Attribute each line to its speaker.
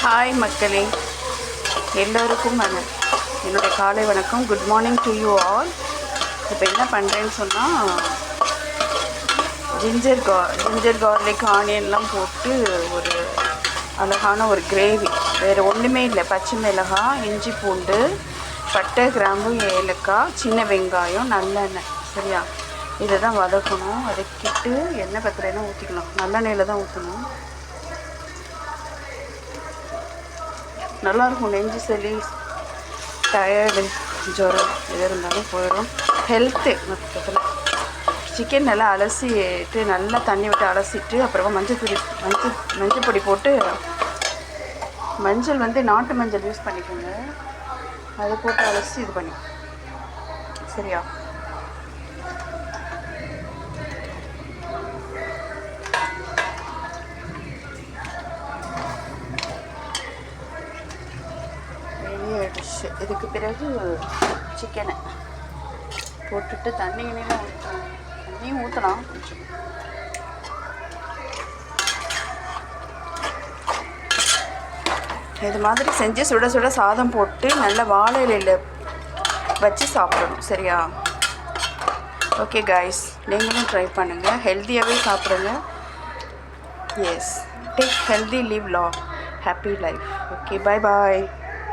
Speaker 1: Hi மக்களே, எல்லோருக்கும் என்னுடைய காலை வணக்கம். Good morning to you all. இப்போ என்ன பண்ணுறேன்னு சொன்னால், ஜிஞ்சர் கார்லிக் ஆனியன்லாம் போட்டு ஒரு அழகான ஒரு கிரேவி. வேறு ஒன்றுமே இல்லை. பச்சை மிளகாய், இஞ்சி பூண்டு, பட்டை, கிராம்பு, ஏலக்காய், சின்ன வெங்காயம், நல்லெண்ணெய். சரியா? இதை தான் வதக்கணும். வதக்கிட்டு எண்ணெய் பத்திரனா ஊற்றிக்கலாம். நல்லெண்ணெயில் தான் ஊற்றணும். நல்லாயிருக்கும். நெஞ்சு சளி, டயர்டு, ஜுரம் எது இருந்தாலும் போயிடும். ஹெல்த்து மொத்தத்தில். சிக்கன் நல்லா அலசிட்டு, நல்லா தண்ணி விட்டு அலசிட்டு, அப்புறமா மஞ்சள் பொடி போட்டு, மஞ்சள் நாட்டு மஞ்சள் யூஸ் பண்ணிக்கோங்க. அதை போட்டு அலசி இது பண்ணி. சரியா? இதுக்கு பிறகு சிக்கனை போட்டுட்டு தண்ணியும் ஊற்றலாம். கொஞ்சம் இது மாதிரி செஞ்சு சுட சுட சாதம் போட்டு நல்ல வாழை இலையில் வச்சு சாப்பிடணும். சரியா? ஓகே காய்ஸ், நீங்களும் ட்ரை பண்ணுங்கள். ஹெல்த்தியாகவே சாப்பிடுங்க. Yes, take healthy, live long, happy life. Okay, bye பாய்.